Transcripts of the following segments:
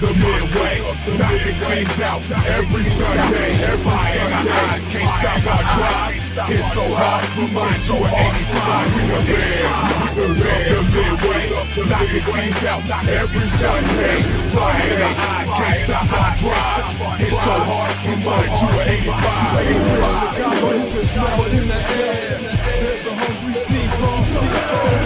the midway, knocking teams out every Sunday. Fire in our eyes, can't stop our drive. It's so hard, it's so 85 to the Bears. The midway, knocking teams out every Sunday. Fire in our eyes, can't stop our drive. It's so hard, it's so 85. Chicago, you just smell it in the air. There's a hungry team from the fields on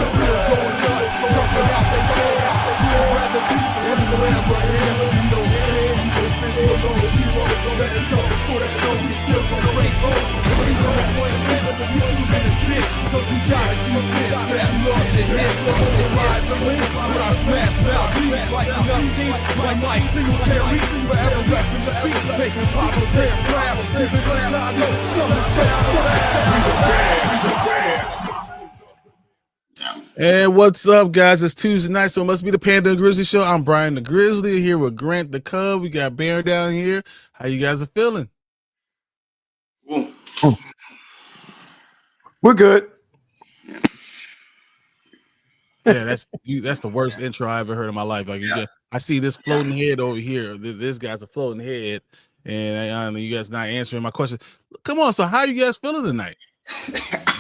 nuts, jumping out their chair. Teams rather deep everywhere but here. You don't care, you can fish for long zero. Let's talk before the snow, we still gonna race home. We gonna play better, we choosing the pitch. Cause we got it to fist, that love to hit. They rise the win with our smash mouth teams. Slicing up teams like Mike Singletary. Forever repping the seat, making Papa Bear proud. Giving Chicago summer And what's up, guys? It's Tuesday night, so it must be the Panda and Grizzly show. I'm Brian the Grizzly here with Grant the Cub. We got Bear down here. How you guys are feeling? We're good. Yeah, that's the worst intro I ever heard in my life. Like, I see this floating head over here. This guy's a floating head, and I know you guys not answering my question. Come on, so how you guys feeling tonight?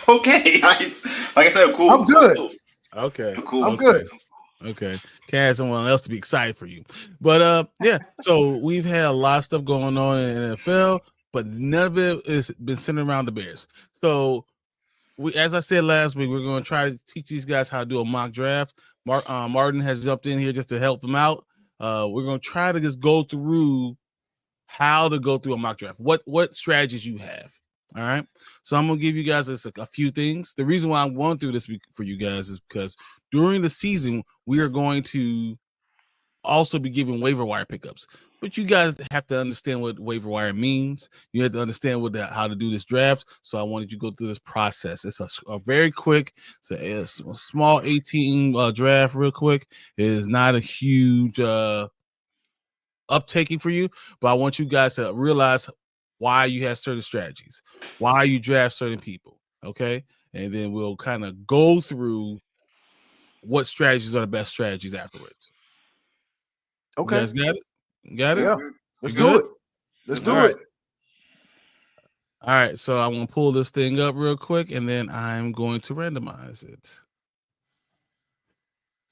Okay, like I said, cool. I'm good. Okay, cool. I'm good. Okay, can't have someone else to be excited for you, but yeah. So we've had a lot of stuff going on in the NFL, but none of it has been centered around the Bears. So we, as I said last week, we're going to try to teach these guys how to do a mock draft. Martin has jumped in here just to help them out. We're going to try to just go through how to go through a mock draft. What strategies you have. All right. So I'm going to give you guys a few things. The reason why I'm going through this for you guys is because during the season, we are going to also be giving waiver wire pickups. But you guys have to understand what waiver wire means. You have to understand how to do this draft. So I wanted you to go through this process. It's a very quick, it's a small 18 draft real quick. It is not a huge uptaking for you, but I want you guys to realize why you have certain strategies, why you draft certain people, okay? And then we'll kind of go through what strategies are the best strategies afterwards. Okay. You guys got it? Got it? Yeah. Let's do it. Let's do it. All right, so I'm going to pull this thing up real quick, and then I'm going to randomize it.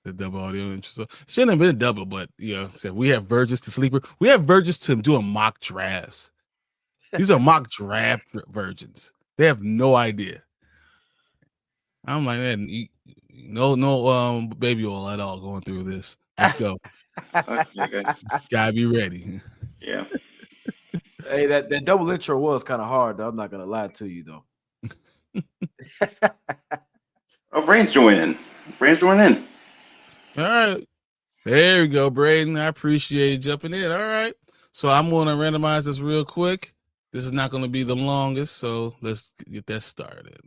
The double audio interest. So shouldn't have been a double, but so we have Virgins to sleeper. We have Virgins to doing mock drafts. These are mock draft virgins. They have no idea. I'm like, man, no baby oil at all going through this. Let's go. Okay. Gotta be ready. Yeah. Hey, that double intro was kind of hard, though. I'm not gonna lie to you, though. Oh, Brain's joining. All right. There we go, Braden. I appreciate you jumping in. All right. So I'm going to randomize this real quick. This is not going to be the longest, so let's get that started.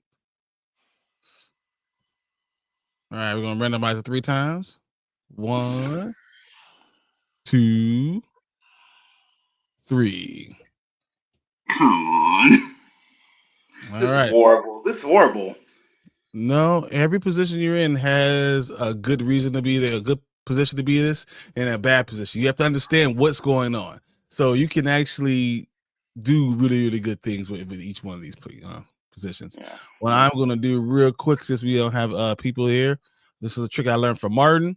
All right, we're going to randomize it 3 times. 1, 2, 3. Come on. All This right. is horrible. This is horrible. No, every position you're in has a good reason to be there, a good position to be this, and a bad position. You have to understand what's going on. So you can actually do really, really good things with each one of these positions. Yeah. What I'm going to do real quick, since we don't have people here, this is a trick I learned from Martin.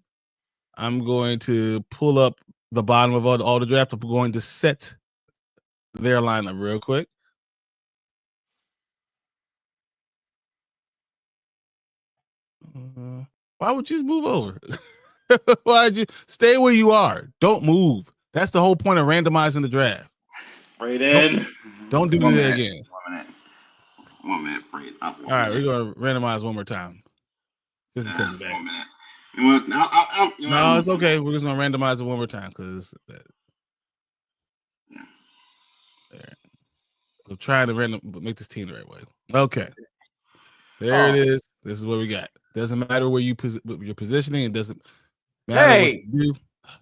I'm going to pull up the bottom of all the draft. I'm going to set their lineup real quick. Why would you just move over? Why'd you stay where you are? Don't move. That's the whole point of randomizing the draft. Right in. Don't do that again. 1 minute. All right, we're going to randomize one more time. Just because of that. 1 minute. No, it's okay. We're just going to randomize it one more time because I'm trying to make this team the right way. Okay. There it is. This is what we got. Doesn't matter where you're positioning. It doesn't matter what you do.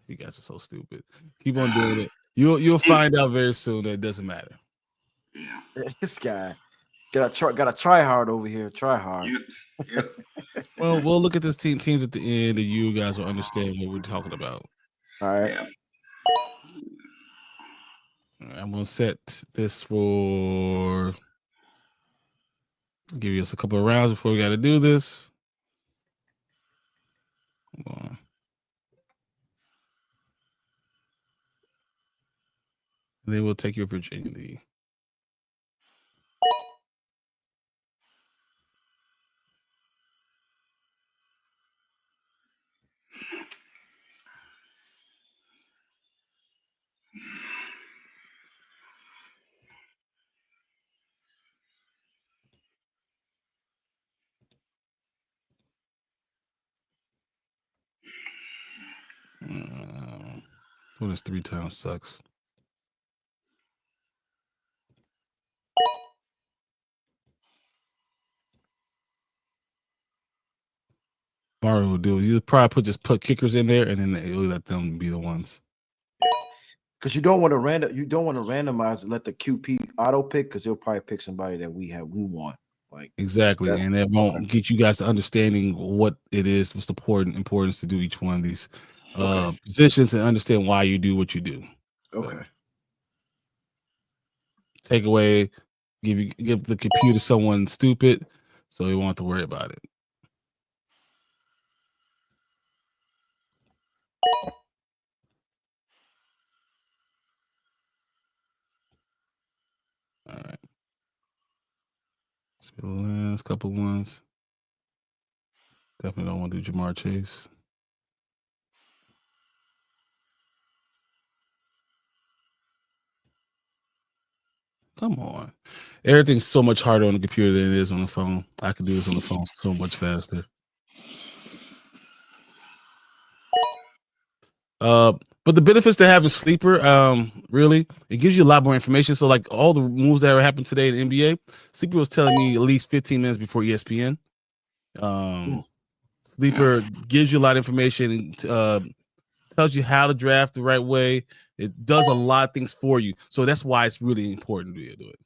You guys are so stupid. Keep on doing it. You'll find out very soon that it doesn't matter. Yeah. This guy got to try hard over here. Try hard. Yep. Well, we'll look at this teams at the end, and you guys will understand what we're talking about. All right. Yeah. I'm gonna set this for. Give you us a couple of rounds before we got to do this. Hold on. And then we'll take your virginity. Doing this 3 times sucks. Mario will do. You probably put kickers in there, and then you'll let them be the ones. Because you don't want to randomize and let the QP auto pick because you'll probably pick somebody that we want. Like Exactly, and that won't get you guys to understanding what it is, what's the importance to do each one of these positions, and understand why you do what you do. So, okay. Take away, give the computer someone stupid, so you won't have to worry about it. All right. So the last couple ones. Definitely don't want to do Jamar Chase. Come on. Everything's so much harder on the computer than it is on the phone. I can do this on the phone so much faster. But the benefits to having Sleeper, really, it gives you a lot more information. So, like all the moves that happened today in the NBA, Sleeper was telling me at least 15 minutes before ESPN. Sleeper gives you a lot of information, tells you how to draft the right way. It does a lot of things for you. So that's why it's really important to do it.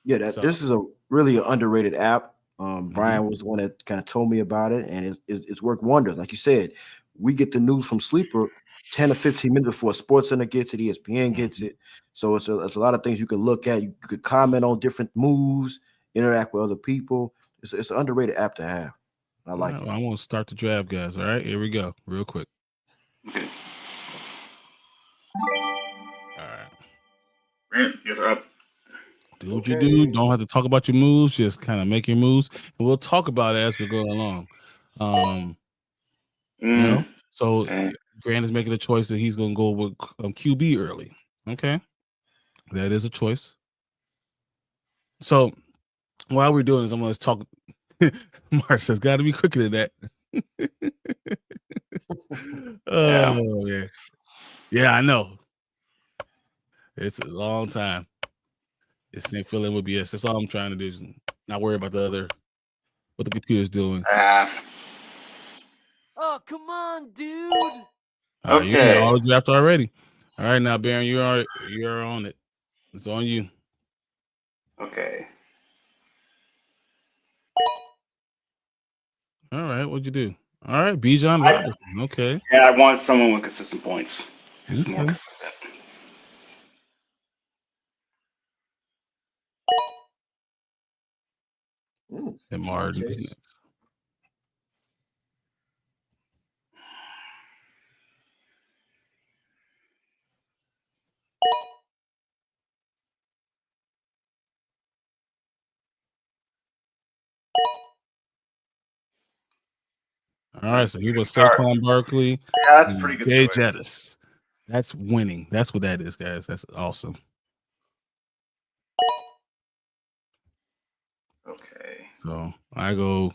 Yeah, this is a really underrated app. Brian was the one that kind of told me about it, and it's worked wonders. Like you said, we get the news from Sleeper 10 to 15 minutes before SportsCenter gets it, ESPN gets it. So it's a lot of things you can look at. You could comment on different moves, interact with other people. It's an underrated app to have. I like it. I'm going to start the draft, guys. All right, here we go, real quick. Okay. All right. Grant, you're up. Do what you do. Don't have to talk about your moves. Just kind of make your moves, and we'll talk about it as we go along. You know, so Grant is making a choice that he's going to go with QB early. Okay, that is a choice. So while we're doing this, I'm going to talk. Mark says, "Got to be quicker than that." Oh yeah, I know. It's a long time. It's same feeling with BS. That's all I'm trying to do. Is not worry about what the computer's doing. Oh, come on, dude. All right, you did all the draft already. All right, now Baron, you're on it. It's on you. Okay. All right, what'd you do? All right, Bijan Robinson. Okay. Yeah, I want someone with consistent points. Who's more Okay. consistent. And Martin is next. All right, so he was Saquon Barkley. Yeah, that's a pretty good Jay choice. Jettis. That's winning. That's what that is, guys. That's awesome. Okay. So I go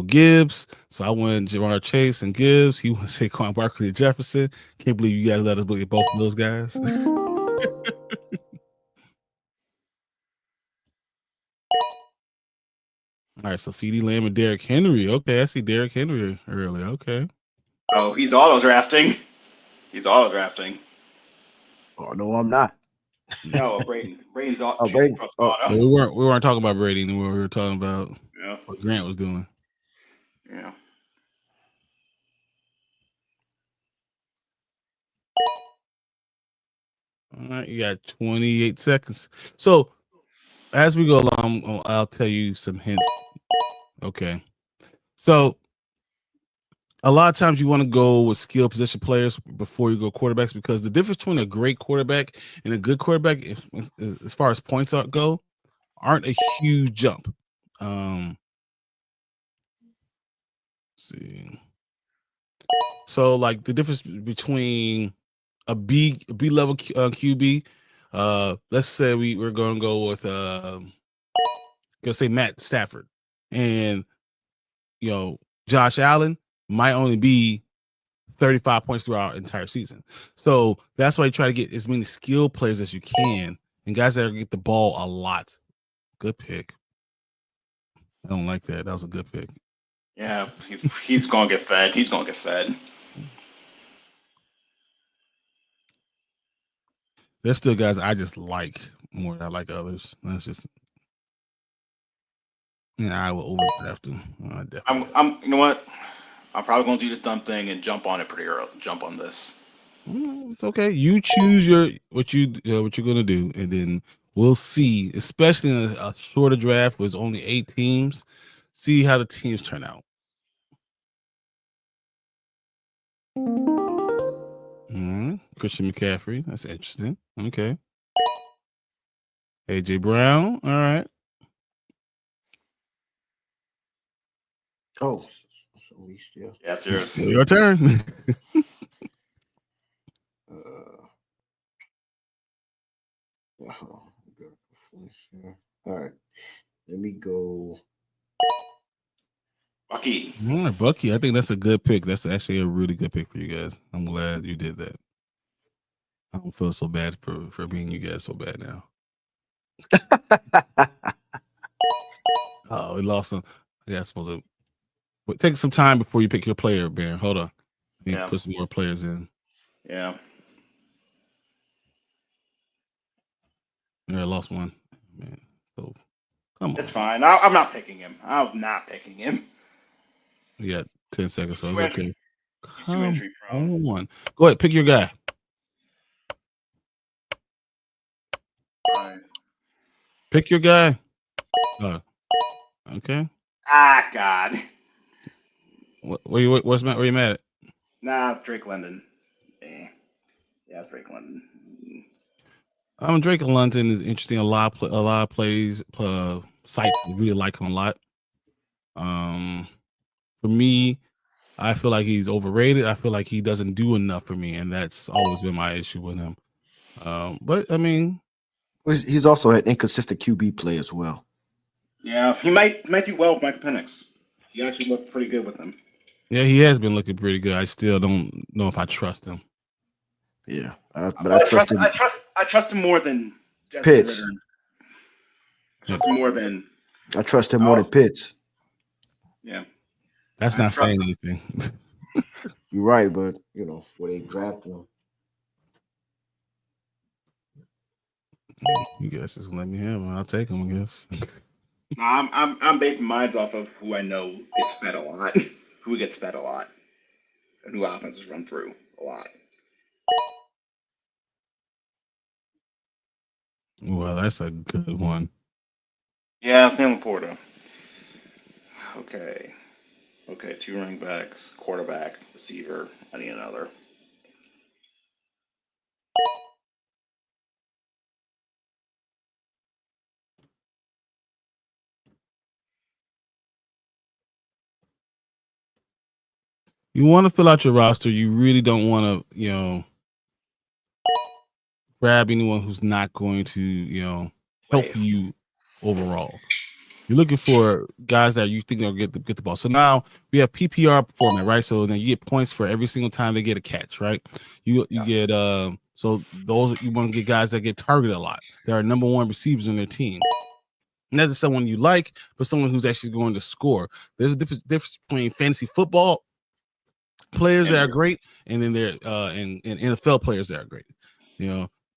Gibbs. So I went Jamar Chase and Gibbs. He went Saquon Barkley and Jefferson. Can't believe you guys let us look at both of those guys. All right, so CD Lamb and Derrick Henry. Okay, I see Derrick Henry early. Okay. Oh, he's auto drafting. Oh no, I'm not. No, Braden. Braden's auto. Braden. Yeah, we weren't talking about Brady anymore. We were talking about what Grant was doing. Yeah. All right, you got 28 seconds. So as we go along, I'll tell you some hints. Okay. So a lot of times you want to go with skill position players before you go quarterbacks because the difference between a great quarterback and a good quarterback, as far as points go, aren't a huge jump. See. So like the difference between a B level QB, let's say we're going to go with let's say Matt Stafford, and Josh Allen might only be 35 points throughout our entire season. So that's why you try to get as many skill players as you can and guys that get the ball a lot. Good pick. I don't like that. That was a good pick. Yeah, he's gonna get fed. He's gonna get fed. There's still guys I just like more than I like others. That's just I will overdraft them. I'm you know what? I'm probably gonna do the dumb thing and jump on it pretty early. Jump on this. It's okay. You choose what you're gonna do, and then we'll see. Especially in a shorter draft with only 8 teams, see how the teams turn out. Christian McCaffrey. That's interesting. Okay. AJ Brown. All right. Oh, so we still. Yeah, it's yours. Still your turn. All right. Let me go. Bucky. All right, Bucky. I think that's a good pick. That's actually a really good pick for you guys. I'm glad you did that. I don't feel so bad for being you guys so bad now. Oh, we lost some. Yeah, I supposed to. But take some time before you pick your player, Baron. Hold on. Put some more players in. Yeah. Yeah, I lost one. Man, so come on. It's fine. I'm not picking him. I'm not picking him. You got 10 seconds, so it's okay. Come on. Go ahead, pick your guy. Pick your guy. Okay. Ah, God. Where you mad at? Nah, Drake London. Yeah, Drake London. Drake London is interesting. A lot of plays, sites really like him a lot. For me, I feel like he's overrated. I feel like he doesn't do enough for me, and that's always been my issue with him. But I mean, he's also had inconsistent QB play as well. Yeah, he might do well with Michael Penix. He actually looked pretty good with him. Yeah, he has been looking pretty good. I still don't know if I trust him. Yeah, but I trust him. I trust him more than Pitts. I trust him more than Pitts. Yeah, that's not saying anything. You're right, but where they draft him. You guys just let me have him. I'll take him, I guess. I'm basing mine off of who I know gets fed a lot, who gets fed a lot, and who offenses run through a lot. Well, that's a good one. Yeah, Sam Laporta. Okay, 2 running backs, quarterback, receiver. I need another. You want to fill out your roster. You really don't want to, grab anyone who's not going to, help you overall. You're looking for guys that you think are get the ball. So now we have PPR format, right? So then you get points for every single time they get a catch, right? You get so those you want to get guys that get targeted a lot. There are number 1 receivers on their team. And that's someone you like, but someone who's actually going to score. There's a difference between fantasy football players that are great, and then there and NFL players that are great.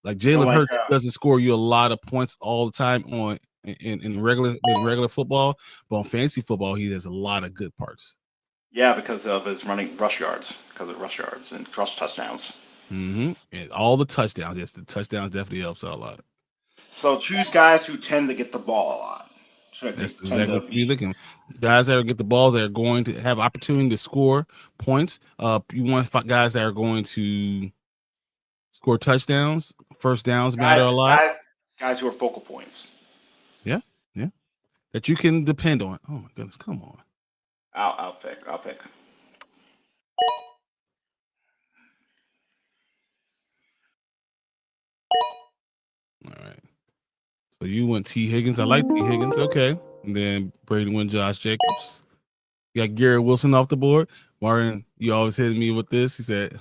Like Jalen Hurts doesn't score you a lot of points all the time in regular football, but on fantasy football he has a lot of good parts. Yeah, because of his rush yards and rush touchdowns. And all the touchdowns. Yes, the touchdowns definitely helps out a lot. So choose guys who tend to get the ball a lot. That's exactly what you're looking. Guys that get the balls that are going to have opportunity to score points. You want guys that are going to score touchdowns. First downs matter a lot. Guys who are focal points. Yeah. That you can depend on. Oh my goodness, come on. I'll pick. All right. So you went T. Higgins. I like T. Higgins. Okay. And then Brady went Josh Jacobs. You got Garrett Wilson off the board. Martin, you always hit me with this. He said,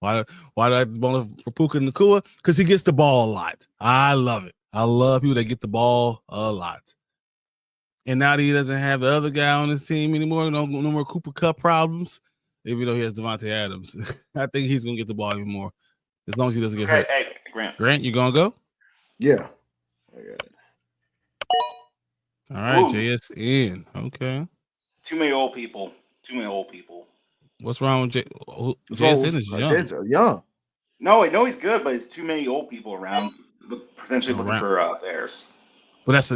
why do I want for Puka Nacua? Because he gets the ball a lot. I love it. I love people that get the ball a lot. And now that he doesn't have the other guy on his team anymore, no more Cooper Kupp problems, even though he has Devontae Adams. I think he's going to get the ball even more, as long as he doesn't get hurt. Hey, Grant. Grant, you going to go? Yeah. I got it. All right, ooh. JSN. Okay. Too many old people. What's wrong with JSN? Is young. No, he's good, but it's too many old people around, potentially looking for theirs. But that's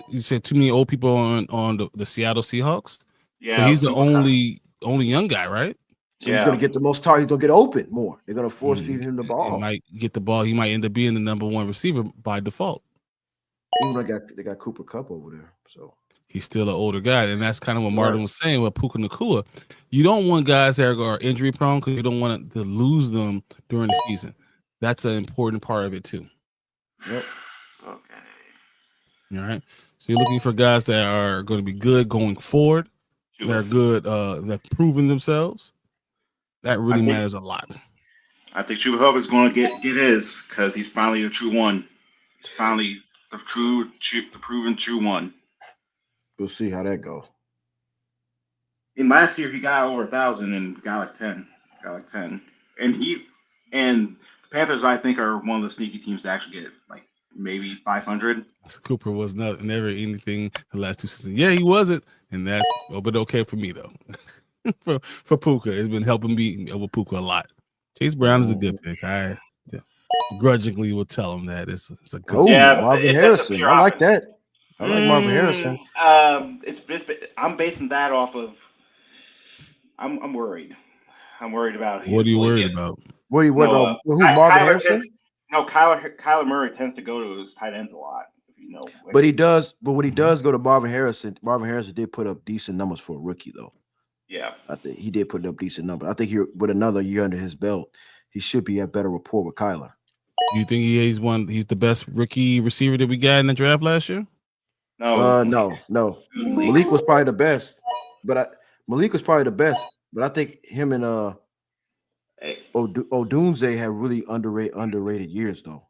you said too many old people on the Seattle Seahawks. Yeah. So he's the only young guy, right? So he's gonna get the most targets. He's gonna get open more. They're gonna force feed him the ball. He might get the ball. He might end up being the number one receiver by default. Even though they got Cooper Kupp over there, so he's still an older guy, and that's kind of what Martin was saying with Puka Nacua. You don't want guys that are injury prone because you don't want to lose them during the season. That's an important part of it too. Yep. Okay. All right. So you're looking for guys that are going to be good going forward. They're good. They've proven themselves. That really matters a lot. I think Chuba Hubbard is going to get his because he's finally the true one. He's finally the proven true one. We'll see how that goes. In last year, he got over 1,000 and got like 10. And the Panthers, I think, are one of the sneaky teams to actually get like maybe 500. Cooper was never anything the last 2 seasons. Yeah, he wasn't, and that's but okay for me though. for Puka, it's been helping me over Puka a lot. Chase Brown is a good pick. I grudgingly will tell him that it's a good. Oh, yeah, Marvin Harrison. I like that. I like Marvin Harrison. I'm basing that off of. I'm worried. I'm worried about. What are you worried about? What are you worried about? Who? Marvin Harrison? Kyler Murray tends to go to his tight ends a lot. If you know. But he does. But when he does go to Marvin Harrison did put up decent numbers for a rookie, though. Yeah, I think he did put up decent numbers. I think with another year under his belt, he should be at better rapport with Kyler. You think he's the best rookie receiver that we got in the draft last year? No. Malik was probably the best, but I think him and Odunze have really underrated years though.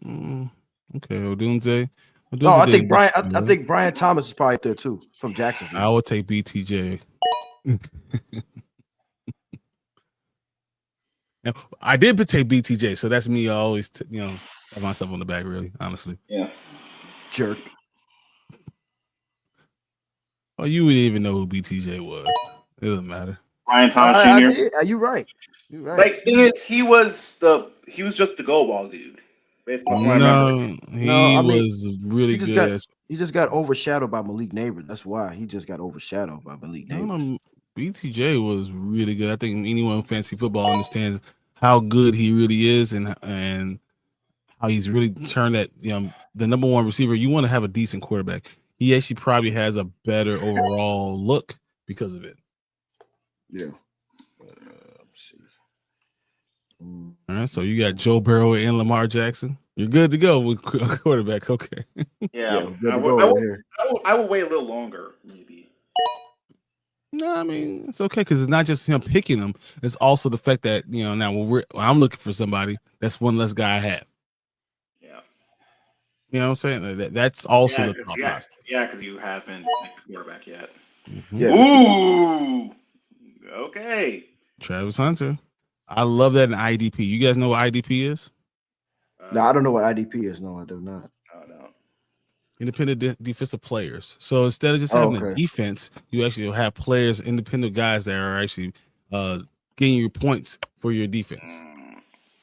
Okay, Odunze. No, I think Brian Thomas is probably there too from Jacksonville. I would take BTJ. Now, I did take BTJ, so that's me always, pat myself on the back, really, honestly. Yeah. Jerk. Oh, you wouldn't even know who BTJ was. It doesn't matter. Brian Thomas Jr. You're right. Like, thing is, he was just the goal ball dude. Based on what I remember. He was really good. He just got overshadowed by Malik Neighbors. That's why he just got overshadowed by Malik Neighbors. BTJ was really good. I think anyone in fantasy football understands how good he really is and how he's really turned that, the number one receiver. You want to have a decent quarterback. He actually probably has a better overall look because of it. Yeah. Let's see. All right, so you got Joe Burrow and Lamar Jackson. You're good to go with quarterback. Okay. Yeah. I will wait a little longer, maybe. No, I mean, it's okay because it's not just him picking them. It's also the fact that, now when I'm looking for somebody, that's one less guy I have. Yeah. You know what I'm saying? That's also the thought process. Yeah, because you haven't picked the quarterback yet. Mm-hmm. Yeah. Ooh. Okay. Travis Hunter. I love that in IDP. You guys know what IDP is? No, I don't know what IDP is. No, I do not. Oh, no. Independent defensive players. So instead of just having a defense, you actually have players, independent guys that are actually getting you points for your defense.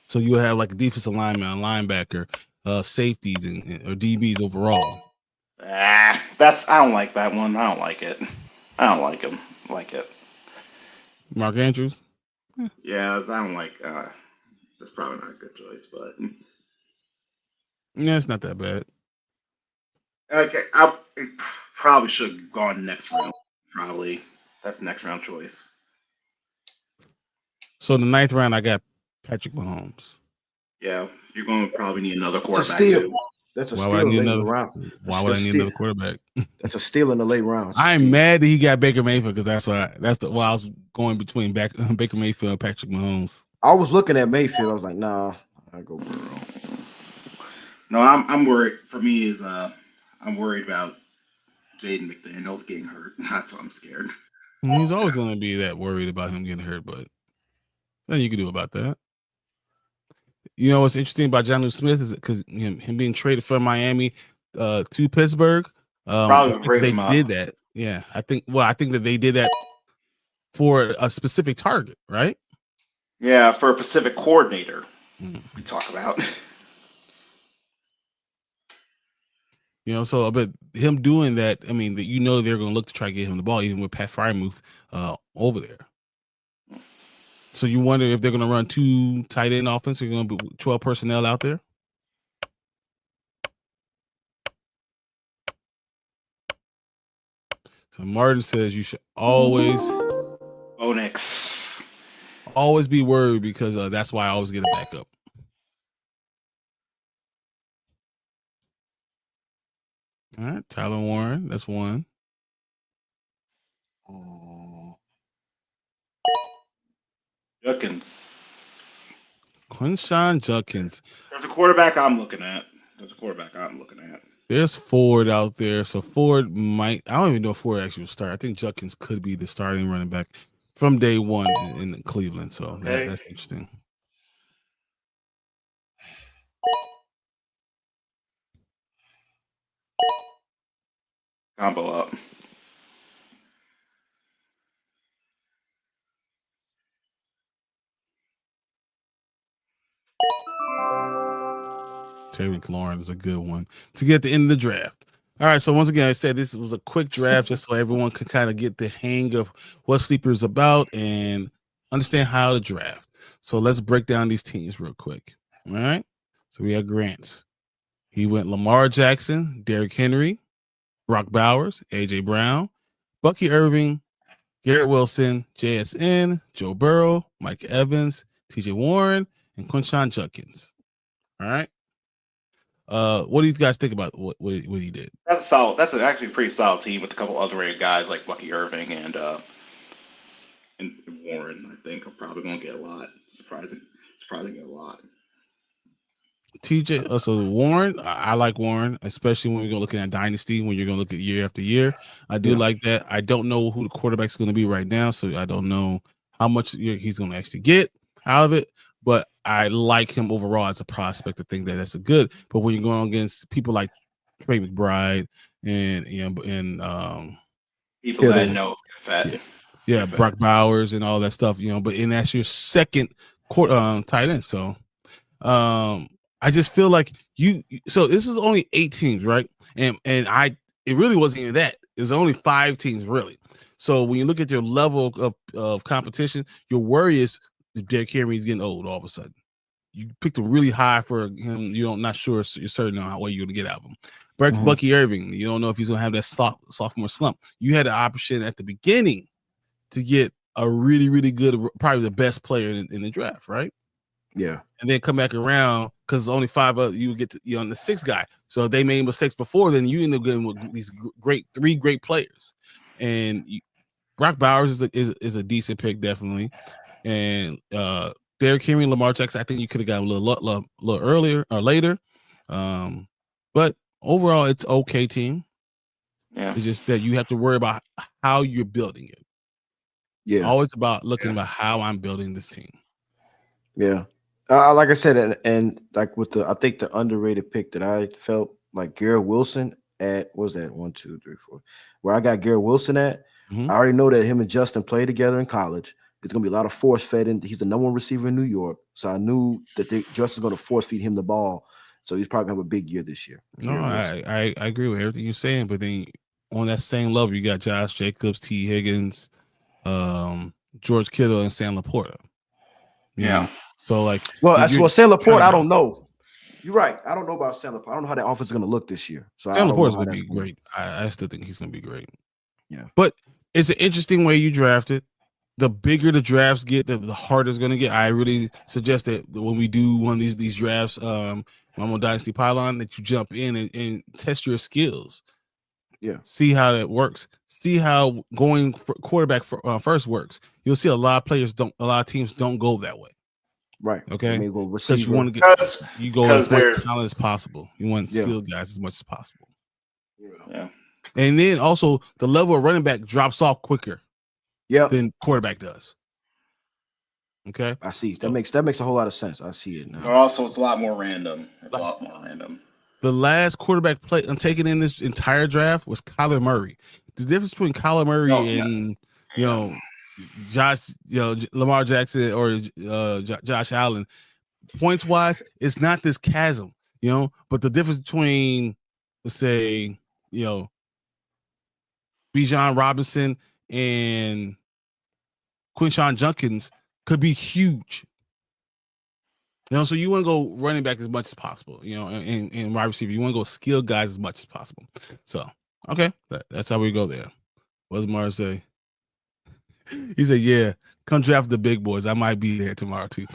So you'll have like a defensive lineman, a linebacker, safeties, and or DBs overall. I don't like that one. I don't like it. I don't like him. Like it. Mark Andrews. Yeah, I don't like. That's probably not a good choice, but Yeah, it's not that bad. okay. I probably should have gone next round. Probably that's the next round choice. So the 9th round, I got Patrick Mahomes. Yeah, you're going to probably need another It's a quarterback steal. too. That's a Why steal would I in need the late another? round. Why would I need another quarterback? That's a steal in the late round. I'm mad that he got Baker Mayfield because why I was going between Baker Mayfield and Patrick Mahomes. I was looking at Mayfield. I was like, nah, I go Burrow. No, I'm worried. For me, I'm worried about Jaden McDaniels getting hurt. That's why I'm scared. He's always going to be that worried about him getting hurt, but nothing you can do about that. You know what's interesting about Jonnu Smith is because him being traded from Miami to Pittsburgh. Probably they did that. Yeah, I think that they did that for a specific target, right? Yeah, for a Pacific coordinator, we talk about. You know, so but him doing that, I mean, that they're going to look to try to get him the ball, even with Pat Frymuth over there. So you wonder if they're going to run 2 tight end offense. You're going to be 12 personnel out there. So Martin says you should always Onyx. Always be worried because that's why I always get a backup. All right, Tyler Warren, that's one. Judkins. Quinshawn Judkins. There's a quarterback I'm looking at. There's Ford out there. So Ford might, I don't even know if Ford actually will start. I think Judkins could be the starting running back from day one in Cleveland. So that's interesting. Combo up. Terry McLaurin is a good one to get the end of the draft. All right, so once again, I said this was a quick draft just so everyone could kind of get the hang of what Sleeper is about and understand how to draft. So let's break down these teams real quick. All right, so we have Grant's. He went Lamar Jackson, Derrick Henry, Brock Bowers, AJ Brown, Bucky Irving, Garrett Wilson, JSN, Joe Burrow, Mike Evans, TJ Warren, and Quinshawn Judkins. All right. What do you guys think about what he did? That's solid. That's actually a pretty solid team with a couple underrated guys like Bucky Irving and Warren. I think are probably going to get a lot. Surprising get a lot. TJ, so Warren, I like Warren, especially when we're looking at Dynasty, when you're going to look at year after year. I do like that. I don't know who the quarterback's going to be right now, so I don't know how much he's going to actually get out of it, but I like him overall as a prospect. I think that's a good, but when you're going against people like Trey McBride and people that know Fed. Yeah, Brock Bowers and all that stuff, but that's your second tight end. So I just feel like so this is only 8 teams, right? And it really wasn't even that. It's only 5 teams really. So when you look at your level of competition, your worry is Derrick Henry is getting old all of a sudden. You picked him really high for him. You're not sure you're certain on what you're going to get out of him. Bucky Irving, you don't know if he's going to have that sophomore slump. You had the option at the beginning to get a really, really good, probably the best player in the draft, right? Yeah. And then come back around because it's only 5 you get to, on the 6th guy. So if they made mistakes before, then you end up getting with these 3 great players. And Brock Bowers is a decent pick, definitely. And Derrick Henry, Lamar Jackson, I think you could have got a little earlier or later. But overall, it's okay team. Yeah. It's just that you have to worry about how you're building it. Yeah. Always about looking about how I'm building this team. Yeah. Like I said, and like with I think the underrated pick that I felt like Garrett Wilson at, what was that 1, 2, 3, 4, where I got Garrett Wilson at. I already know that him and Justin played together in college. It's going to be a lot of force fed in. He's the number one receiver in New York. So I knew that Justin's going to force feed him the ball. So he's probably going to have a big year this year. No, I agree with everything you're saying. But then on that same level, you got Josh Jacobs, T. Higgins, George Kittle, and Sam Laporta. Yeah. So like, Sam Laporta, I don't know. You're right. I don't know about Sam Laporta. I don't know how that offense is going to look this year. So Sam Laporta's going to be great. I still think he's going to be great. Yeah. But it's an interesting way you drafted. The bigger the drafts get, the harder it's going to get. I really suggest that when we do one of these drafts, I'm on Dynasty Pylon, that you jump in and test your skills. Yeah. See how that works. See how going for quarterback first works. You'll see a lot of teams don't go that way. Right. Okay. Because you want to get you go as much talent as possible. You want skilled guys as much as possible. Yeah. And then also the level of running back drops off quicker. Than quarterback does. Okay. I see. That makes a whole lot of sense. I see it now. But also, it's a lot more random. The last quarterback play I'm taking in this entire draft was Kyler Murray. The difference between Kyler Murray and Lamar Jackson or Josh Allen, points wise, it's not this chasm, but the difference between, let's say, Bijan Robinson and Quinshawn Judkins could be huge. So you want to go running back as much as possible, and wide receiver. You want to go skilled guys as much as possible. So, okay, that's how we go there. What does Mars say? He said, yeah, come draft the big boys. I might be there tomorrow, too.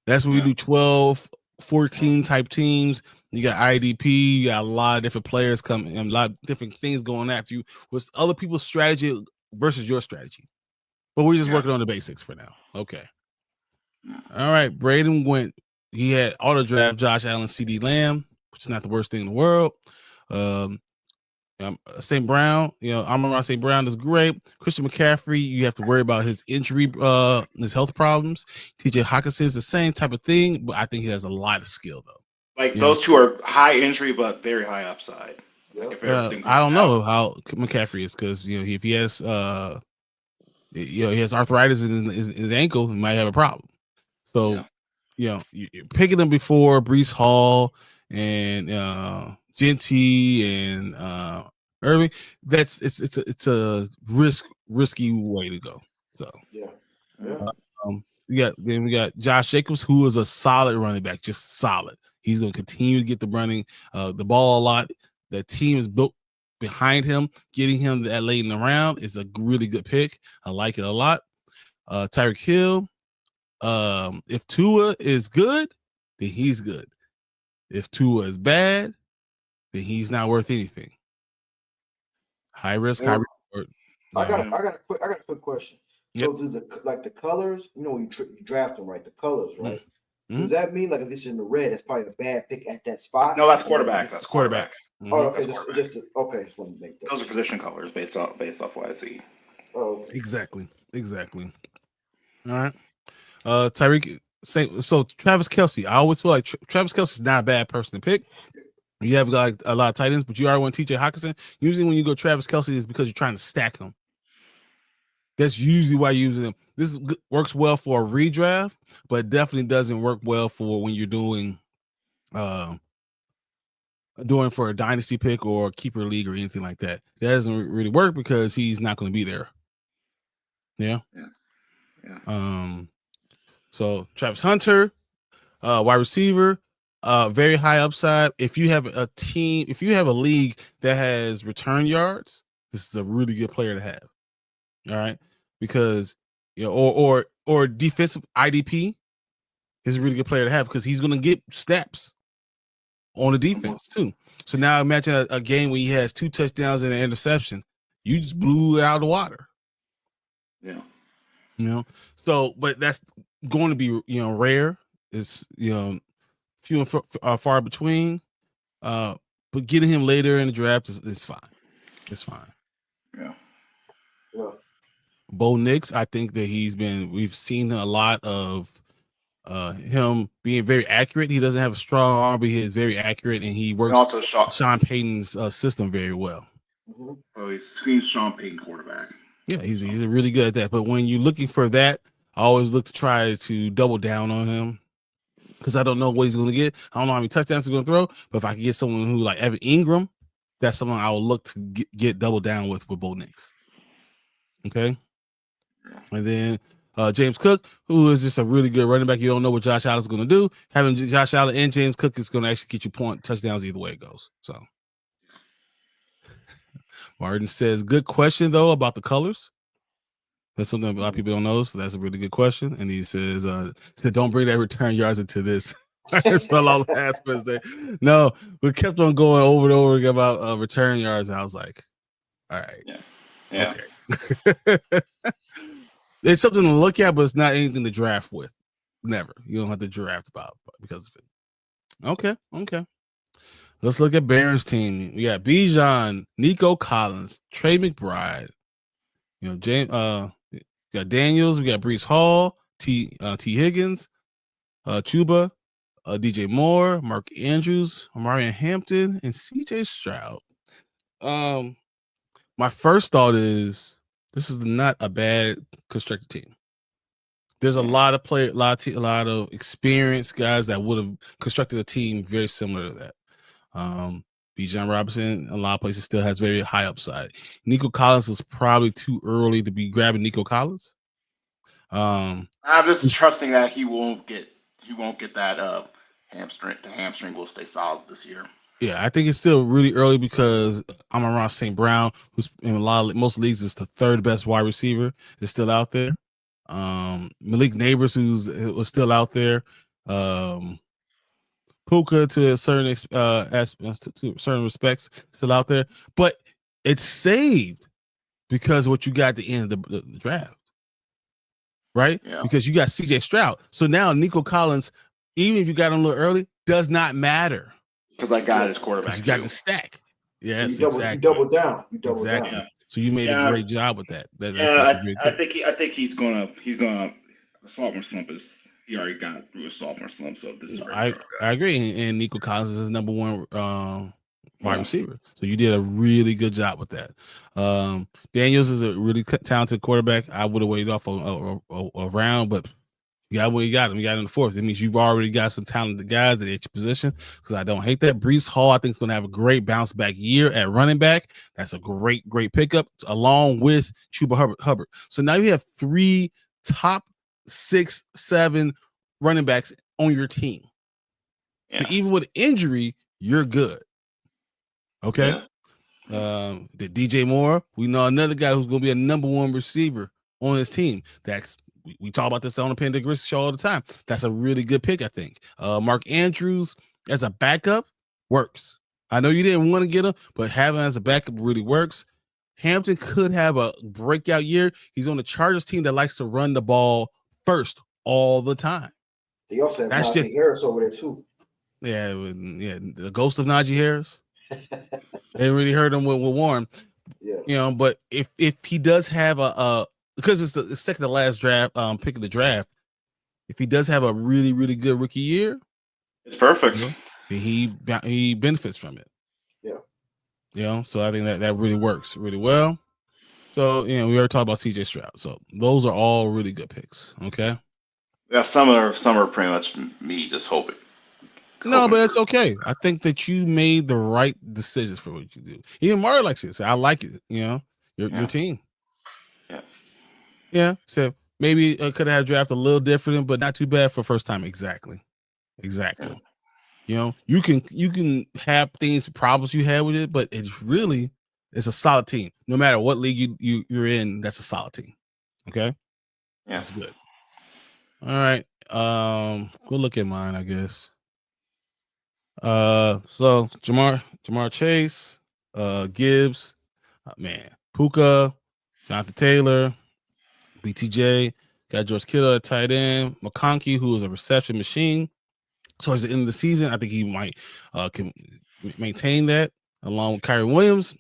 That's when we do 12, 14 type teams. You got IDP, you got a lot of different players coming, and a lot of different things going after you with other people's strategy versus your strategy. But we're just working on the basics for now. Okay. All right. Braden went, he had auto draft Josh Allen, CD Lamb, which is not the worst thing in the world. St. Brown, Amon-Ra St. Brown is great. Christian McCaffrey, you have to worry about his injury, his health problems. TJ Hawkinson is the same type of thing, but I think he has a lot of skill, though. Like those two are high injury, but very high upside. Like I don't know how McCaffrey is because if he has he has arthritis in his ankle, he might have a problem. So you're picking him before Breece Hall and Genty and Irving. It's a risky way to go. So we got Josh Jacobs, who is a solid running back, just solid. He's going to continue to get the ball a lot. The team is built behind him. Getting him that late in the round is a really good pick. I like it a lot. Tyreek Hill. If Tua is good, then he's good. If Tua is bad, then he's not worth anything. High risk, high reward. I got a quick question. So do the colors, when you draft them, right? The colors, right? Mm-hmm. Does that mean if it's in the red, it's probably a bad pick at that spot? No, that's quarterback. That's quarterback. Mm-hmm. Oh, okay. Just want to make that. Those are position colors based off what I see. Oh, okay. Exactly. All right. Tyreek. So Travis Kelce. I always feel like Travis Kelce is not a bad person to pick. You have got a lot of tight ends, but you already want TJ Hawkinson. Usually, when you go Travis Kelce, it's because you're trying to stack them. That's usually why you're using them. This works well for a redraft, but definitely doesn't work well for when you're doing for a dynasty pick or keeper league or anything like that. That doesn't really work because he's not going to be there. Yeah. So Travis Hunter, wide receiver, very high upside. If you have a league that has return yards, this is a really good player to have. All right, because or defensive IDP is a really good player to have because he's going to get snaps on the defense too. So now imagine a game where he has 2 touchdowns and an interception. You just blew it out of the water. Yeah. So, but that's going to be rare. It's few and far between. But getting him later in the draft is fine. It's fine. Yeah. Bo Nix, I think that we've seen a lot of him being very accurate. He doesn't have a strong arm, but he is very accurate, and he works also Sean Payton's system very well. So he's Sean Payton quarterback. Yeah, he's really good at that. But when you're looking for that, I always look to try to double down on him because I don't know what he's going to get. I don't know how many touchdowns he's going to throw. But if I can get someone who like Evan Ingram, that's someone I will look to get double down with Bo Nix. Okay. And then James Cook, who is just a really good running back. You don't know what Josh Allen's going to do. Having Josh Allen and James Cook is going to actually get you touchdowns either way it goes. So Martin says, good question, though, about the colors. That's something a lot of people don't know, so that's a really good question. And he says, don't bring that return yards into this. I just fell off last Wednesday. No, we kept on going over and over again about return yards, and I was like, all right. Yeah. Okay. It's something to look at, but it's not anything to draft with. Never. You don't have to draft about because of it. Okay. Let's look at Bears team. We got Bijan, Nico Collins, Trey McBride. You know, James. We got Daniels. We got Breece Hall, T. Higgins, Chuba, DJ Moore, Mark Andrews, Amarian Hampton, and CJ Stroud. My first thought is this is not a bad constructed team. There's a lot of a lot of experienced guys that would have constructed a team very similar to that. Bijan Robinson, a lot of places still has very high upside. Nico Collins is probably too early to be grabbing Nico Collins. I'm just trusting that he won't get that hamstring. The hamstring will stay solid this year. Yeah, I think it's still really early because Amon-Ra St. Brown, who's in most leagues is the third best wide receiver, is still out there. Malik Neighbors, was still out there. Puka to a certain to certain respects still out there, but it's saved because of what you got at the end of the draft, right? Yeah. Because you got CJ Stroud. So now Nico Collins, even if you got him a little early, does not matter. Because I got his quarterback. You got the stack. Yes, so exactly. You double down. Exactly. Down. So you made a great job with that. I think he's gonna the sophomore slump is he already got through a sophomore slump. So this is I agree. And Nico Collins is number one wide receiver. So you did a really good job with that. Daniels is a really talented quarterback. I would have waited off a round, but you got what you got him. You got him in the fourth. It means you've already got some talented guys at each position. Because I don't hate that. Breece Hall, I think, is going to have a great bounce back year at running back. That's a great pickup along with Chuba Hubbard. So now you have 3 top 6, 7 running backs on your team. Yeah. So even with injury, you're good. Okay. Yeah. The DJ Moore, we know another guy who's going to be a number 1 receiver on his team. We talk about this on the Panda and Grizzly show all the time. That's a really good pick, I think. Mark Andrews as a backup works. I know you didn't want to get him, but having him as a backup really works. Hampton could have a breakout year. He's on the Chargers team that likes to run the ball first all the time. They also have Najee Harris over there too. Yeah, the ghost of Najee Harris. They really hurt him with Warren. Yeah, you know, but if he does have because it's the second to last draft pick of the draft, if he does have a really good rookie year, it's perfect. You know, he benefits from it. Yeah. You know, so I think that really works really well. So, you know, we already talked about CJ Stroud. So those are all really good picks. Okay. Yeah, some are pretty much me just hoping. No, but it's okay. I think that you made the right decisions for what you do. Even Mario likes it. So I like it. You know, your team. Yeah. Yeah. So maybe could have drafted a little different, but not too bad for first time. Exactly. Yeah. You know, you can have problems you had with it, but it's a solid team. No matter what league you're in, that's a solid team. Okay. Yeah. That's good. All right. We'll look at mine, I guess. So Jamar Chase, Gibbs, Puka, Jonathan Taylor, BTJ, got George Kittle at tight end, McConkey, who is a reception machine. Towards the end of the season, I think he might can maintain that along with Kyrie Williams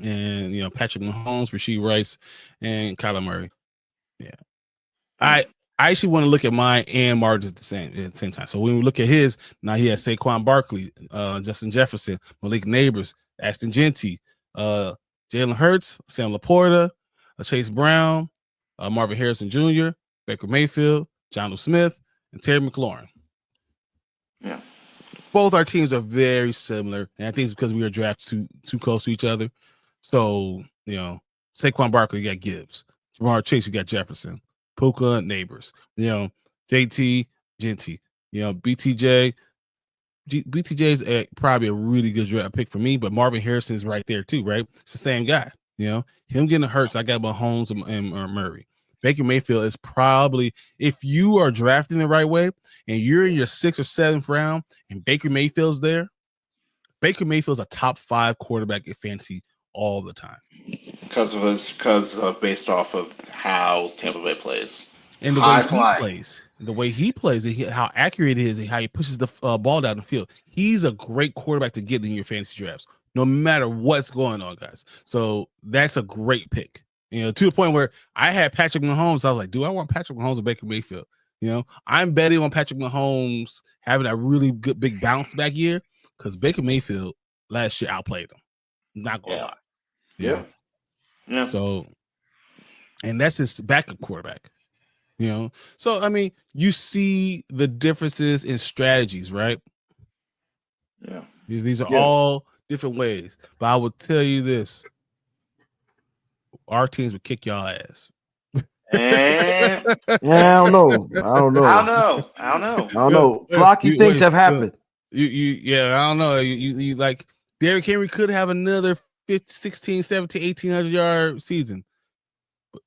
and Patrick Mahomes, Rasheed Rice, and Kyler Murray. Yeah, I actually want to look at mine and Martin's at the same time. So when we look at his, now he has Saquon Barkley, Justin Jefferson, Malik Neighbors, Ashton Genty, Jalen Hurts, Sam Laporta, Chase Brown, Marvin Harrison Jr., Baker Mayfield, Jonnu Smith, and Terry McLaurin. Yeah. Both our teams are very similar, and I think it's because we are drafted too close to each other. So, Saquon Barkley, you got Gibbs. Jamar Chase, you got Jefferson. Puka, Neighbors. JT, Genty. BTJ. BTJ is probably a really good draft pick for me, but Marvin Harrison is right there too, right? It's the same guy. Him getting hurt. I got Mahomes and Murray. Baker Mayfield is probably, if you are drafting the right way and you're in your 6th or 7th round and Baker Mayfield's there, Baker Mayfield's a top 5 quarterback in fantasy all the time. Because based off of how Tampa Bay plays. And the way he plays, how accurate it is, and how he pushes the ball down the field. He's a great quarterback to get in your fantasy drafts, no matter what's going on, guys. So that's a great pick. To the point where I had Patrick Mahomes. I was like, do I want Patrick Mahomes or Baker Mayfield? I'm betting on Patrick Mahomes having a really good big bounce back year because Baker Mayfield last year outplayed him. Not gonna lie. Yeah. So, and that's his backup quarterback. So I mean, you see the differences in strategies, right? Yeah. These are all different ways. But I will tell you this. Our teams would kick y'all ass. I don't know. Flocky things have happened. I don't know. You like Derrick Henry could have another 16, 17, 1,800 yard season.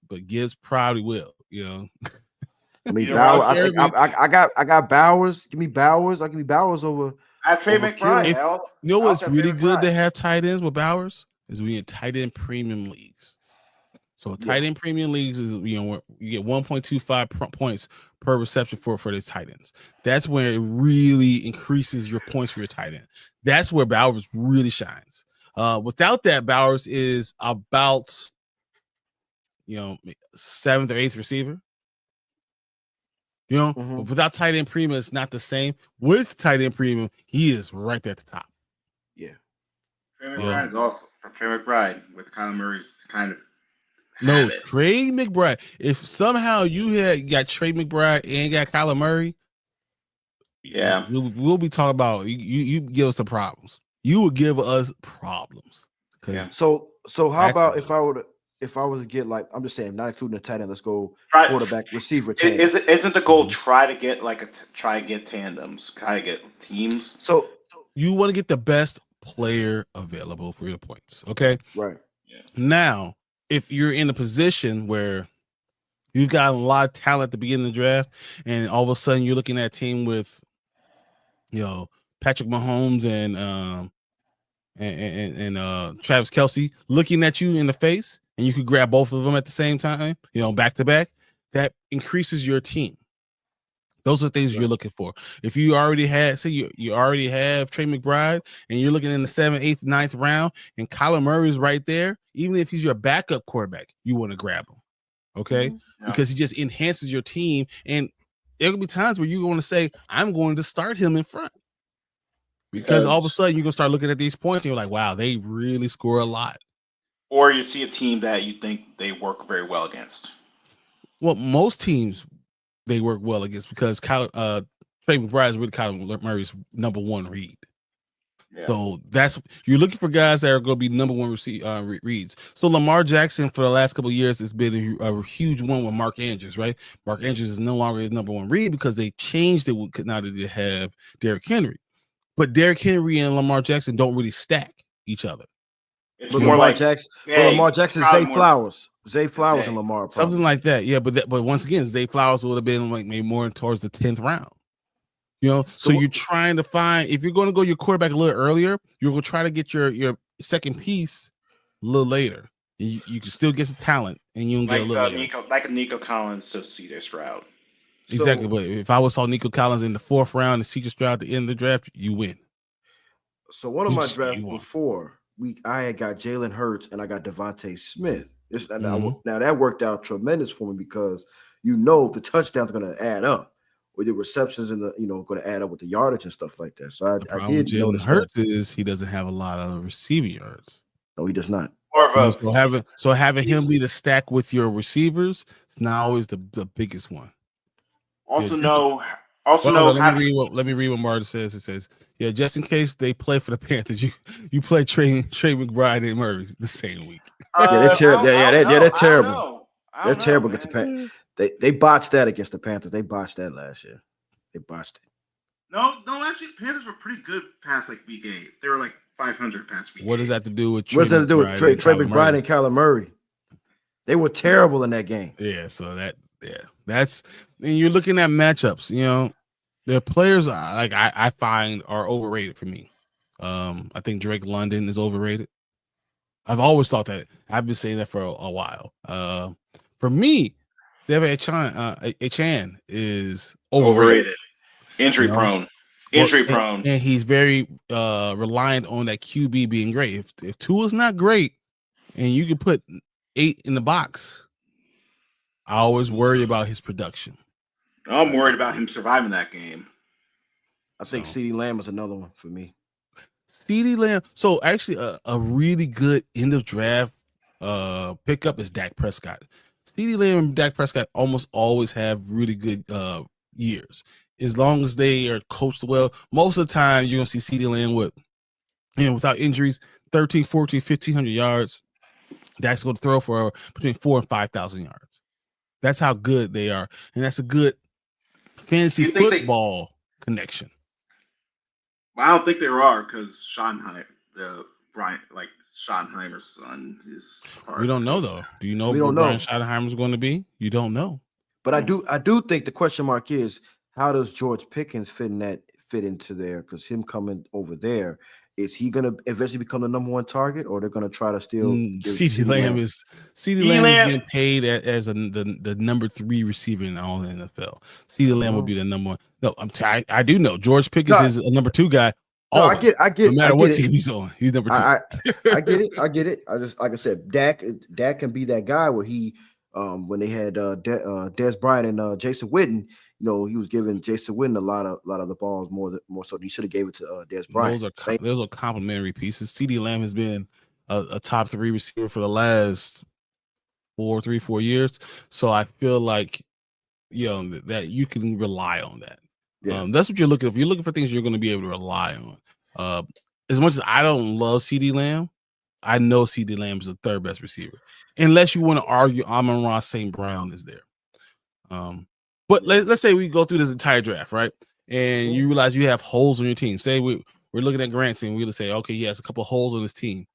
But Gibbs probably will, I mean, Bowers. I got Bowers. Give me Bowers. I'll give me Bowers over. I have Trey McBride. What's really good to have tight ends with Bowers is we in tight end premium leagues. So tight end premium leagues is you get 1.25 points per reception for the tight ends. That's where it really increases your points for your tight end. That's where Bowers really shines. Without that, Bowers is about 7th or 8th receiver. But without tight end premium, it's not the same. With tight end premium, he is right there at the top. Yeah. Trey McBride is also from Trey McBride with Kyler Murray's kind of. No, Trey McBride. If somehow you got Trey McBride and got Kyler Murray, we'll be talking about you give us some problems. You would give us problems. So how about if I were to get, like, I'm just saying, not including the tight end, let's go quarterback, receiver. Isn't the goal try to get tandems, try to get teams? So you want to get the best player available for your points, okay? Right. Yeah. Now, if you're in a position where you've got a lot of talent at the beginning of the draft, and all of a sudden you're looking at a team with, Patrick Mahomes and Travis Kelce looking at you in the face, and you could grab both of them at the same time, back to back, that increases your team. Those are things you're looking for. If you already had, say you already have Trey McBride and you're looking in the 7th, 8th, 9th round, and Kyler Murray is right there, even if he's your backup quarterback, you want to grab him. Okay? Because he just enhances your team. And there will be times where you're going to say, I'm going to start him in front. Because all of a sudden you're going to start looking at these points and you're like, wow, they really score a lot. Or you see a team that you think they work very well against. Well, most teams they work well against because Trey McBride is really Kyler Murray's number 1 read. Yeah. So you're looking for guys that are going to be number 1 reads. So Lamar Jackson for the last couple of years has been a huge one with Mark Andrews, right? Mark Andrews is no longer his number 1 read because they changed it now that they have Derrick Henry. But Derrick Henry and Lamar Jackson don't really stack each other. It's more like Lamar Jackson, Zay Flowers. Zay Flowers and Lamar. Probably. Something like that. Yeah, but once again, Zay Flowers would have been like maybe more towards the 10th round. So you're trying to find, if you're going to go your quarterback a little earlier, you're going to try to get your second piece a little later. You can still get some talent, and you can get a little later. Like a Nico Collins to CJ Stroud. Exactly. But if I saw Nico Collins in the 4th round and CJ Stroud at the end of the draft, you win. So one of my drafts before, I had got Jalen Hurts and I got Devontae Smith. Now that worked out tremendous for me because the touchdowns are going to add up, with the receptions and going to add up with the yardage and stuff like that. So I did notice Hurts is he doesn't have a lot of receiving yards. No, he does not. More of So having him be the stack with your receivers, it's not always the biggest one. also Yeah, know let me read what Martin says. It says, yeah, just in case they play for the Panthers, you play Trey McBride and Murray the same week. Yeah, they're terrible. They're terrible. I They're don't know, terrible against the man. Panthers. They botched that against the Panthers. They botched that last year. They botched it. No, actually, Panthers were pretty good past like week 8. They were like 500 past week. What does that have to do with What does that have to do with Trey McBride and Kyler Murray? They were terrible in that game. Yeah, so that's and you're looking at matchups. You know, the players I find are overrated for me. I think Drake London is overrated. I've always thought that. I've been saying that for a while. For me, Devin Achan is overrated. Injury prone. And he's very reliant on that QB being great. If Tua's not great, and you can put 8 in the box, I always worry about his production. I'm worried about him surviving that game. I think CeeDee Lamb is another one for me. CeeDee Lamb. So actually, a really good end of draft pickup is Dak Prescott. CeeDee Lamb and Dak Prescott almost always have really good years. As long as they are coached well, most of the time you're going to see CeeDee Lamb with, without injuries, 13, 14, 1,500 yards. Dak's going to throw for between 4,000 and 5,000 yards. That's how good they are. And that's a good fantasy football connection. I don't think there are because Schottenheimer's son is part. We don't know though. Do you know who Brian Schottenheimer's going to be? You don't know. But I do think the question mark is, how does George Pickens fit into there? Because him coming over there, is he going to eventually become the number 1 target, or they're going to try to still? CeeDee Lamb is getting paid as the number 3 receiver in all the NFL. CeeDee Lamb will be the number 1. No, I do know George Pickens is a number 2 guy. No, I get. No matter what team he's on, he's number 2. I get it. I just, like I said, Dak can be that guy where he, when they had Dez Bryant and Jason Witten, he was giving Jason Witten a lot of the balls more so. He should have gave it to Dez Bryant. Those are complementary pieces. CeeDee Lamb has been a top 3 receiver for the last 4 years. So I feel like that you can rely on that. Yeah. That's what you're looking for. If you're looking for things you're going to be able to rely on. As much as I don't love CeeDee Lamb, I know CeeDee Lamb is the 3rd best receiver. Unless you want to argue Amon-Ra St. Brown is there. But let's say we go through this entire draft, right? And you realize you have holes on your team. Say we're looking at Grant's team. We'll say, okay, he has a couple of holes on his team.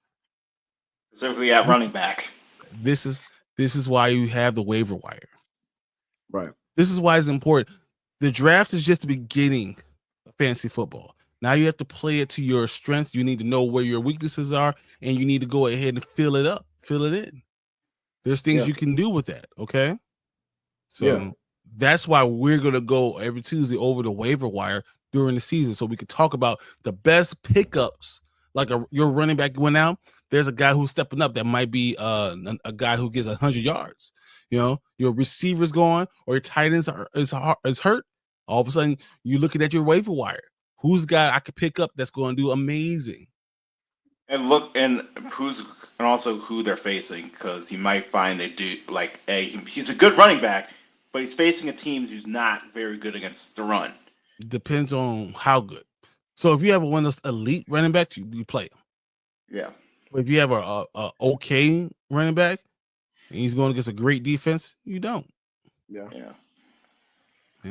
So if we have running back. This is why you have the waiver wire. Right. This is why it's important. The draft is just the beginning of fantasy football. Now you have to play it to your strengths. You need to know where your weaknesses are, and you need to go ahead and fill it in. There's things you can do with that, okay? So that's why we're going to go every Tuesday over the waiver wire during the season so we can talk about the best pickups. Like your running back went out, there's a guy who's stepping up that might be a guy who gets 100 yards. Your receiver's gone or your tight ends is hurt. All of a sudden, you're looking at your waiver wire. Who's the guy I could pick up that's going to do amazing? And also who they're facing, because you might find he's a good running back, but he's facing a team who's not very good against the run. Depends on how good. So if you have one of those elite running backs, you play him. Yeah. But if you have a okay running back and he's going against a great defense, you don't. Yeah.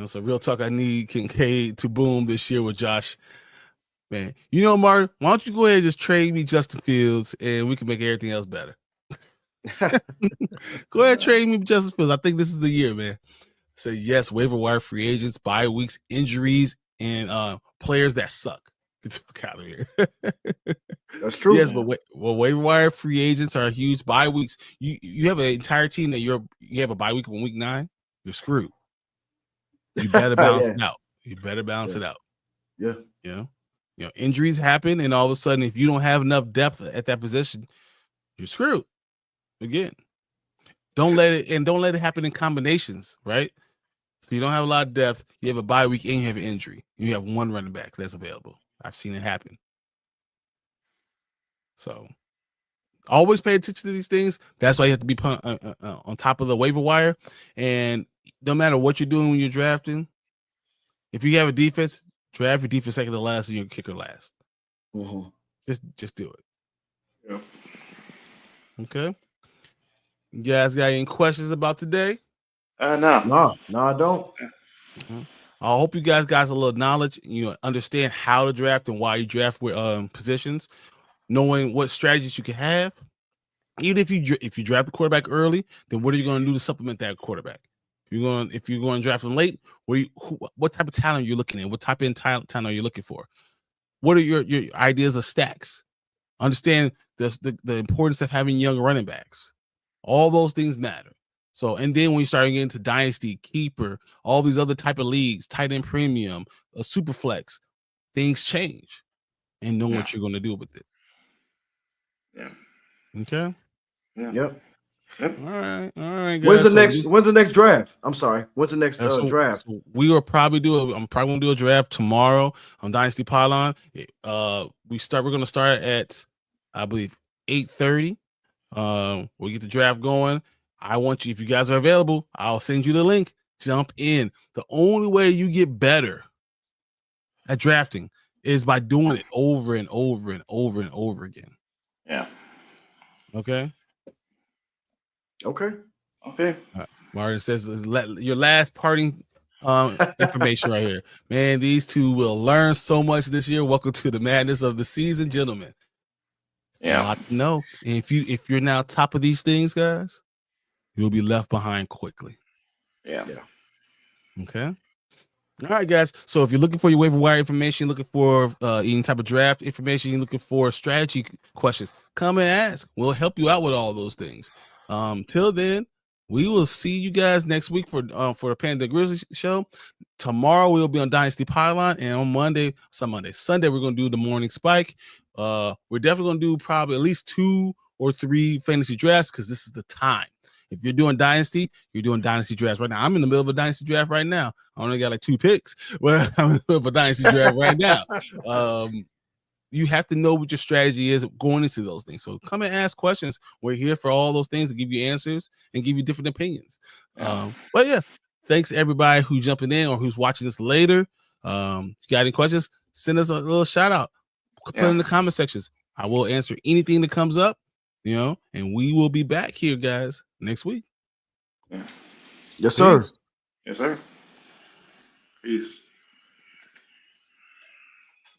So real talk, I need Kincaid to boom this year with Josh. Man, Martin, why don't you go ahead and just trade me Justin Fields and we can make everything else better. Go ahead and trade me Justin Fields. I think this is the year, man. So yes, waiver wire free agents, bye weeks, injuries, and players that suck. Get the fuck out of here. That's true. Yes, but waiver wire free agents are huge. Bye weeks. You have an entire team that you have a bye week on week 9. You're screwed. You better balance it out. You better balance it out. Yeah. Injuries happen, and all of a sudden, if you don't have enough depth at that position, you're screwed. Again, don't let it happen in combinations, right? So you don't have a lot of depth. You have a bye week and you have an injury. You have one running back that's available. I've seen it happen. So always pay attention to these things. That's why you have to be on top of the waiver wire. And no matter what you're doing when you're drafting, if you have a defense, draft your defense second to last and your kicker last. Mm-hmm. Just do it. Yeah. Okay. You guys got any questions about today? No. No, I don't. I hope you guys got a little knowledge. You understand how to draft and why you draft with positions, knowing what strategies you can have. Even if you draft the quarterback early, then what are you going to do to supplement that quarterback? If you're going to draft them late, what type of talent are you looking at? What type of talent are you looking for? What are your ideas of stacks? Understand the importance of having young running backs. All those things matter. So, and then when you start getting into dynasty, keeper, all these other type of leagues, tight end premium, a super flex, things change, and know what you're going to do with it. Yeah. Okay. Yeah. Yep. All right, guys. When's the next draft? I'm sorry. When's the next draft? So we will probably I'm probably gonna do a draft tomorrow on dynastypylon. We're gonna start at, I believe, 8:30. We'll get the draft going. I want you, if you guys are available, I'll send you the link. Jump in. The only way you get better at drafting is by doing it over and over and over and over again. Yeah. Okay. Martin says, your last parting information right here. Man, these two will learn so much this year. Welcome to the madness of the season, gentlemen. A lot to know. And if you're now top of these things, guys, you'll be left behind quickly. Yeah. Okay. All right, guys. So if you're looking for your waiver wire information, looking for any type of draft information, you're looking for strategy questions, come and ask. We'll help you out with all those things. Till then, we will see you guys next week for the Panda and Grizzly show. Tomorrow we'll be on Dynasty Pylon, and on Sunday we're gonna do the morning spike. We're definitely gonna do probably at least 2 or 3 fantasy drafts because this is the time. If you're doing dynasty, you're doing dynasty drafts right now. I'm in the middle of a dynasty draft right now. I only got like 2 picks, but I'm in the middle of a dynasty draft right now. You have to know what your strategy is going into those things. So come and ask questions. We're here for all those things to give you answers and give you different opinions. But yeah, thanks everybody who's jumping in or who's watching this later. If you got any questions, send us a little shout out. Put it in the comment sections. I will answer anything that comes up, and we will be back here, guys, next week. Yes, sir. Yes, sir. Peace.